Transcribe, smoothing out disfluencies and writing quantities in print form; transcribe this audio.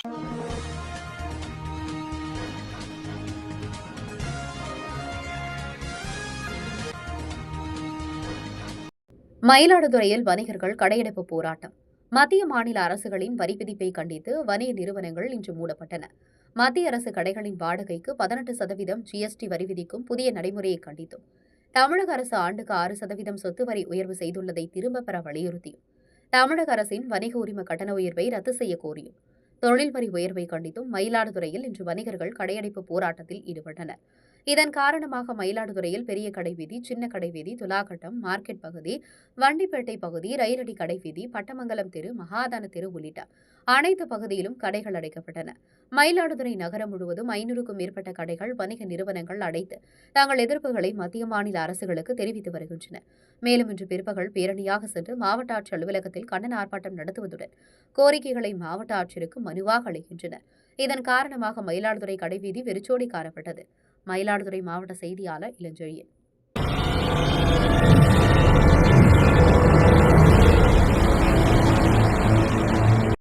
மயிலாடுதுறையில் வணிகர்கள் கடையடைப்பு போராட்டம். மத்திய மாநில அரசுகளின் வரி விதிப்பை கண்டித்து வணிக நிறுவனங்கள் இன்று மூடப்பட்டன. மத்திய அரசு கடைகளின் வாடகைக்கு 18% ஜிஎஸ்டி வரி விதிக்கும் புதிய நடைமுறையை கண்டித்தும், தமிழக அரசு ஆண்டுக்கு 6% சொத்து வரி உயர்வு செய்துள்ளதை திரும்பப் பெற வலியுறுத்தியும், தமிழக அரசின் வணிக உரிம கட்டண உயர்வை ரத்து செய்ய கோரியும், தொழில் வரி உயர்வை கண்டித்தும் மயிலாடுதுறையில் இன்று வணிகர்கள் கடையடைப்பு போராட்டத்தில் ஈடுபட்டனர். இதன் காரணமாக மயிலாடுதுறையில் பெரிய கடைவீதி, சின்ன கடைவீதி, துலாக்கட்டம், மார்க்கெட் பகுதி, வண்டிப்பேட்டை பகுதி, ரயிலடி கடைவீதி, பட்டமங்கலம் தெரு, மகாதான தெரு உள்ளிட்ட அனைத்து பகுதியிலும் கடைகள் அடைக்கப்பட்டன. மயிலாடுதுறை நகரம் முழுவதும் 500க்கும் மேற்பட்ட கடைகள், வணிக நிறுவனங்கள் அடைத்து தங்கள் எதிர்ப்புகளை மத்திய மாநில அரசுகளுக்கு தெரிவித்து வருகின்றன. மேலும் இன்று பிற்பகல் பேரணியாக சென்று மாவட்ட ஆட்சியர் அலுவலகத்தில் கண்டன ஆர்ப்பாட்டம் நடத்துவதுடன் கோரிக்கைகளை மாவட்ட ஆட்சியருக்கு மனுவாக அளிக்கின்றனர். இதன் காரணமாக மயிலாடுதுறை கடைவீதி வெறிச்சோடி காணப்பட்டது. மயிலாடுதுறை மாவட்ட செய்தியாளர் இளஞ்செழியன்.